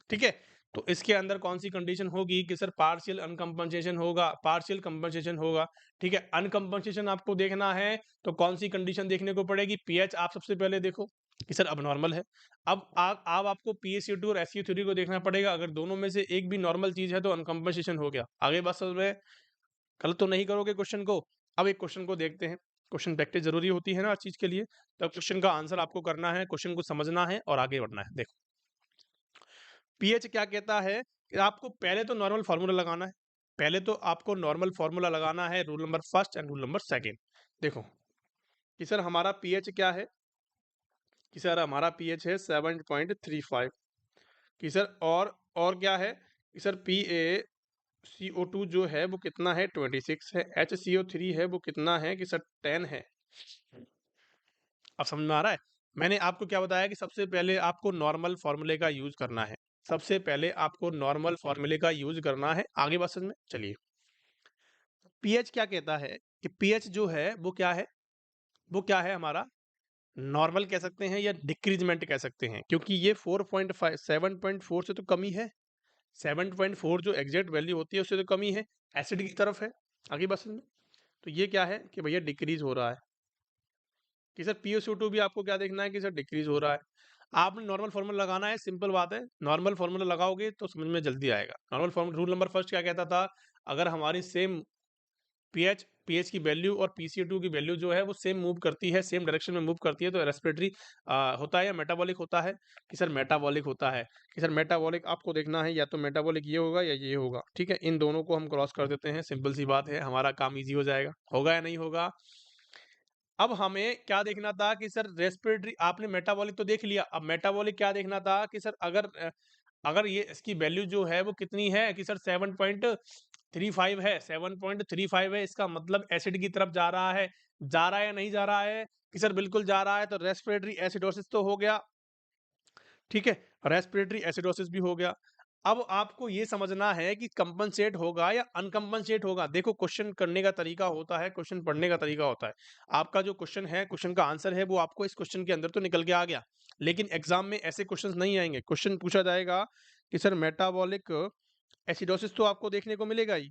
ठीक है? तो इसके अंदर कौन-सी कंडीशन होगी कि सर पार्शियल अनकम्पेंसेशन होगा, पार्शियल कंपनसेशन होगा, ठीक है? अनकम्पेंसेशन आपको देखना है, तो कौन-सी कंडीशन देखने को पड़ेगी? पीएच आप सबसे पहले देखो, कि सर अब नॉर्मल है। अब आपको PaCO2 और SiO3 को देखना पड़ेगा, अगर दोनों में से एक भी नॉर्मल चीज है तो अनकम्पेंसेशन हो गया। आगे बात समझ में, गलत तो नहीं करोगे क्वेश्चन को। अब एक क्वेश्चन को देखते हैं, क्वेश्चन प्रैक्टिस जरूरी होती है ना हर चीज के लिए, तो क्वेश्चन का आंसर आपको करना है, क्वेश्चन को समझना है और आगे बढ़ना है। देखो पीएच क्या कहता है कि आपको पहले तो नॉर्मल फार्मूला लगाना है, पहले तो आपको नॉर्मल फार्मूला लगाना है, rule number first and rule number second. देखो कि सर हमारा पीएच क्या है, कि सर हमारा पीएच है 7.35, कि सर और क्या है कि सर PaCO2 जो है वो कितना है 26 है, HCO3 है वो कितना है कि सर 10 है। अब समझ में आ रहा है। मैंने आपको क्या बताया कि सबसे पहले आपको नॉर्मल फॉर्मूले का यूज करना है, सबसे पहले आपको नॉर्मल फॉर्मूले का यूज करना है। आगे बात समझ में चलिए, पीएच क्या कहता है कि पीएच जो है वो क्या है, वो क्या है हमारा नॉर्मल कह सकते हैं या डिक्रीजमेंट कह सकते हैं, क्योंकि ये 4.5 7.4 से तो कमी है, 7.4 जो एग्जैक्ट वैल्यू होती है उससे तो कमी है, एसिड की तरफ है। आगे बात समझ में, तो ये क्या है कि भैया डिक्रीज हो रहा है, कि सर PaCO2 भी आपको क्या देखना है कि सर डिक्रीज हो रहा है। आपने नॉर्मल फार्मूला लगाना है, सिंपल बात है, नॉर्मल फार्मूला लगाओगे तो समझ में जल्दी आएगा। Normal formula rule number first क्या कहता था, अगर हमारी सेम पीएच की वैल्यू और PaCO2 की वैल्यू जो है वो सेम मूव करती है, सेम डायरेक्शन में मूव करती है, तो रेस्पिरेटरी होता है या मेटाबॉलिक होता है, कि सर मेटाबॉलिक होता है। कि सर मेटाबॉलिक आपको देखना है, या तो मेटाबॉलिक ये होगा या ये होगा, ठीक है, इन दोनों को हम क्रॉस कर देते हैं, सिंपल सी बात है, हमारा काम ईजी हो जाएगा। होगा या नहीं होगा। अब हमें क्या देखना था कि सर रेस्पिरेटरी, आपने मेटाबॉलिक तो देख लिया, अब मेटाबॉलिक क्या देखना था कि सर अगर ये इसकी वैल्यू जो है वो कितनी है कि सर 7.35 है, 7.35 है, इसका मतलब एसिड की तरफ जा रहा है या नहीं जा रहा है, कि सर बिल्कुल जा रहा है, तो रेस्पिरेटरी एसिडोसिस तो हो गया, ठीक है, रेस्पिरेटरी एसिडोसिस भी हो गया। अब आपको ये समझना है कि कंपनसेट होगा या अनकंपनसेट होगा। देखो क्वेश्चन करने का तरीका होता है, क्वेश्चन पढ़ने का तरीका होता है। आपका जो क्वेश्चन है, क्वेश्चन का आंसर है, वो आपको इस क्वेश्चन के अंदर तो निकल के आ गया, लेकिन एग्जाम में ऐसे क्वेश्चन नहीं आएंगे। क्वेश्चन पूछा जाएगा कि सर मेटाबॉलिक एसिडोसिस तो आपको देखने को मिलेगा ही,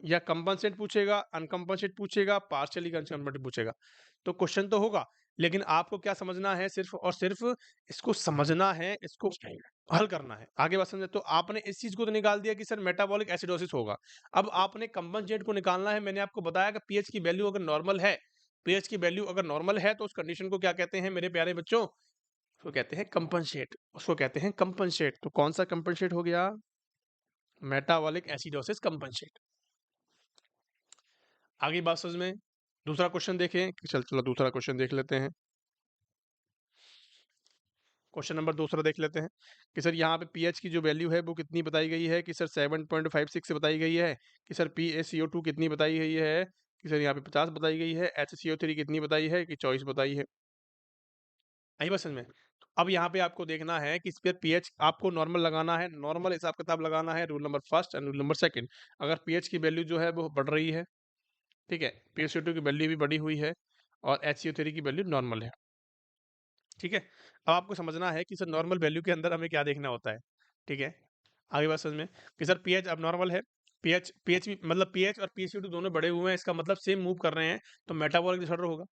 या कंपनसेट पूछेगा, अनकंपनसेट पूछेगा, पार्शियली अनकंपनसेट पूछेगा, तो क्वेश्चन तो होगा, लेकिन आपको क्या समझना है, सिर्फ और सिर्फ इसको समझना है, इसको हल करना है। आगे बात समझे, तो आपने इस चीज को तो निकाल दिया कि सर मेटाबॉलिक एसिडोसिस होगा। अब आपने कंपनसेट को निकालना है। मैंने आपको बताया कि पीएच की वैल्यू अगर नॉर्मल है, पीएच की वैल्यू अगर नॉर्मल है तो उस कंडीशन को क्या कहते हैं मेरे प्यारे बच्चों, उसको कहते हैं कंपनसेट, उसको कहते हैं कंपनसेट। तो कौन सा कंपनसेट हो गया, मेटाबॉलिक एसिडोसिस कंपनसेट। आगे बात समझ में, दूसरा क्वेश्चन देखें, चलो दूसरा क्वेश्चन देख लेते हैं। क्वेश्चन नंबर दूसरा देख लेते हैं कि सर यहाँ पे पीएच की जो वैल्यू है वो कितनी बताई गई है, कि सर 7.56 बताई गई है, कि सर PaCO2 कितनी बताई गई है, कि सर यहाँ पे 50 बताई गई है, HCO3 कितनी बताई है, कि 24 बताई है। आई बात समझ में, तो अब यहाँ पे आपको देखना है कि इस पर पीएच आपको नॉर्मल लगाना है, नॉर्मल हिसाब किताब लगाना है, rule number first and rule number second. अगर पीएच की वैल्यू जो है वो बढ़ रही है, ठीक है, PaCO2 की वैल्यू भी बढ़ी हुई है और HCO3 की वैल्यू नॉर्मल है, ठीक है। अब आपको समझना है कि सर नॉर्मल वैल्यू के अंदर हमें क्या देखना होता है, ठीक है। आगे बात समझ में, कि सर पीएच अब नॉर्मल है, पीएच भी मतलब पीएच और PaCO2 दोनों बड़े हुए हैं, इसका मतलब सेम मूव कर रहे हैं, तो मेटाबॉलिक डिसऑर्डर होगा।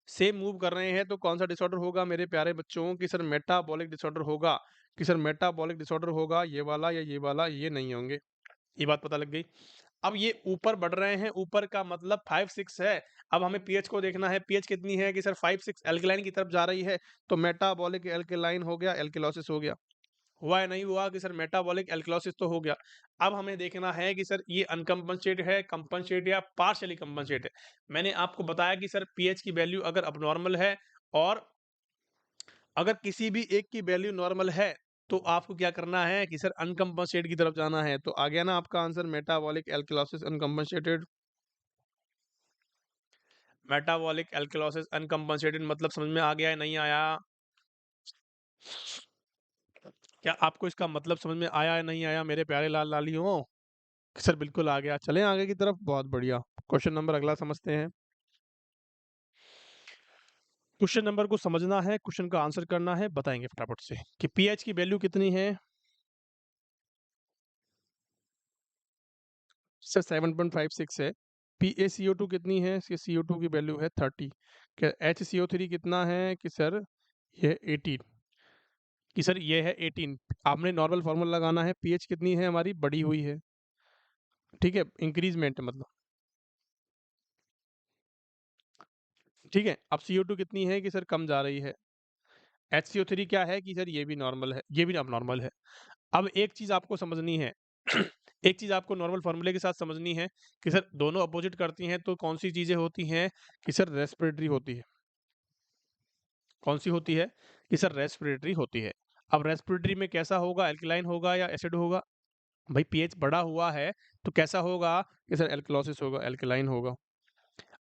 सेम मूव कर रहे हैं तो कौन सा डिसऑर्डर होगा मेरे प्यारे बच्चों, कि सर मेटाबॉलिक डिसऑर्डर होगा, कि सर मेटाबॉलिक डिसऑर्डर होगा, ये वाला या ये वाला, ये नहीं होंगे। ये बात पता लग गई। अब ये ऊपर बढ़ रहे हैं, ऊपर का मतलब 5-6 है। अब हमें पीएच को देखना है, पीएच कितनी है, कि सर 5-6 एल्कलाइन की तरफ जा रही है, तो मेटाबॉलिक एल्कलाइन हो गया, एल्किलोसिस हो गया। हुआ या नहीं हुआ, कि सर मेटाबॉलिक एल्कलोसिस तो हो गया। अब हमें देखना है कि सर ये अनकंपनसेट है, कंपनसेट या पार्शियली कंपनसेट है। मैंने आपको बताया कि सर पीएच की वैल्यू अगर अबनॉर्मल है और अगर किसी भी एक की वैल्यू नॉर्मल है, तो आपको क्या करना है कि सर अनकंपनसेट की तरफ जाना है। तो आ गया ना आपका answer, metabolic alkalosis uncompensated. Metabolic alkalosis uncompensated मतलब समझ में आ गया है नहीं आया, क्या आपको इसका मतलब समझ में आया है नहीं आया मेरे प्यारे लाल लालियों। सर बिल्कुल आ गया, चलें आगे की तरफ, बहुत बढ़िया। क्वेश्चन नंबर अगला समझते हैं। क्वेश्चन नंबर को समझना है, क्वेश्चन का आंसर करना है, बताएंगे फटाफट से कि पीएच की वैल्यू कितनी है। सर 7.56 है। PaCO2 कितनी है, इसके CO2 की वैल्यू है 30। क्या HCO3 कितना है, कि सर ये 18 कि सर ये है 18, आपने नॉर्मल फार्मूला लगाना है, पीएच कितनी है हमारी, बढ़ी हुई है, ठीक है, इंक्रीजमेंट मतलब, ठीक है। अब CO2 कितनी है कि सर कम जा रही है, HCO3 क्या है कि सर ये भी नॉर्मल है, ये भी अब नॉर्मल है। अब एक चीज़ आपको समझनी है एक चीज़ आपको नॉर्मल फार्मूले के साथ समझनी है कि सर दोनों अपोजिट करती हैं तो कौन-सी चीज़ें होती हैं कि सर रेस्पिरेटरी होती है। कौन-सी होती है कि सर रेस्पिरेटरी होती है। अब रेस्पिरेटरी में कैसा होगा, एल्कलाइन होगा या एसिड होगा? भाई पीएच बढ़ा हुआ है तो कैसा होगा कि सर एल्कलॉसिस होगा, एल्कलाइन होगा।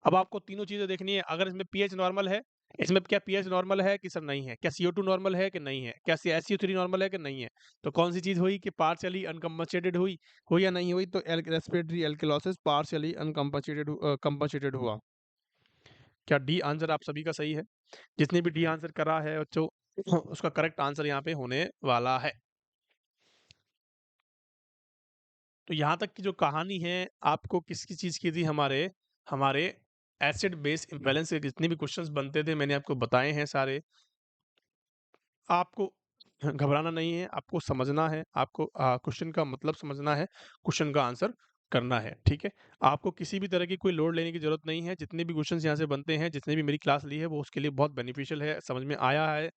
अब आपको तीनों चीज़ें देखनी है, अगर इसमें पीएच नॉर्मल है, इसमें क्या पीएच नॉर्मल है कि सर नहीं है? क्या CO2 नॉर्मल है कि नहीं है? क्या SiO3 नॉर्मल है कि नहीं है? तो कौन-सी चीज़ हुई कि पार्शियली अनकम्पेंसेटेड हुई या नहीं हुई? तो रेस्पिरेटरी एल्कलॉसिस पार्शियली कंपनसेटेड हुआ। क्या डी आंसर आप सभी का सही है? जिसने भी डी आंसर करा है बच्चों उसका करेक्ट आंसर यहाँ पे होने वाला है। तो यहाँ तक की जो कहानी है आपको किसकी चीज़ की थी, हमारे एसिड बेस इम्बैलेंस के जितने भी क्वेश्चंस बनते थे मैंने आपको बताए हैं सारे। आपको घबराना नहीं है, आपको समझना है, आपको क्वेश्चन का मतलब समझना है, क्वेश्चन का आंसर करना है, ठीक है? आपको किसी भी तरह की कोई लोड लेने की ज़रूरत नहीं है, जितने भी क्वेश्चंस यहाँ से बनते हैं, जितने भी मेरी क्लास ली है, वो उसके लिए बहुत बेनिफिशियल है, समझ में आया है,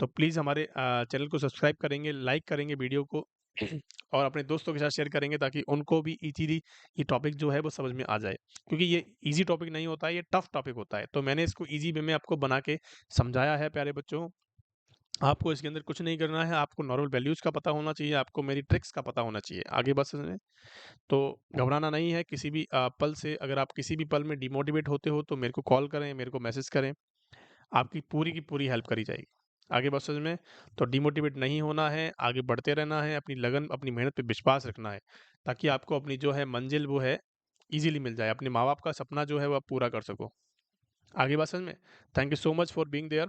तो प्लीज़ हमारे चैनल को सब्सक्राइब करेंगे, लाइक करेंगे वीडियो को और अपने दोस्तों के साथ शेयर करेंगे ताकि उनको भी ईज़िली ये टॉपिक जो है वो समझ में आ जाए। क्योंकि ये ईज़ी टॉपिक नहीं होता है, ये टफ टॉपिक होता है, तो मैंने इसको ईज़ी वे में आपको बना के समझाया है प्यारे बच्चों। आपको इसके अंदर कुछ नहीं करना है, आपको नॉर्मल वैल्यूज़ का पता होना चाहिए, आपको मेरी ट्रिक्स का पता होना चाहिए। आगे बस में तो घबराना नहीं है किसी भी पल से, अगर आप किसी भी पल में डिमोटिवेट होते हो तो मेरे को कॉल करें, मेरे को मैसेज करें, आपकी पूरी की पूरी हेल्प करी जाएगी। आगे बस में तो डिमोटिवेट नहीं होना है, आगे बढ़ते रहना है, अपनी लगन, अपनी मेहनत पे विश्वास रखना है, ताकि आपको अपनी जो है मंज़िल वो है ईज़िली मिल जाए, अपने माँ-बाप का सपना जो है वो आप पूरा कर सको। आगे बात समझ में? Thank you so much for being there.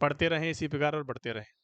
पढ़ते रहें इसी प्रकार और बढ़ते रहें।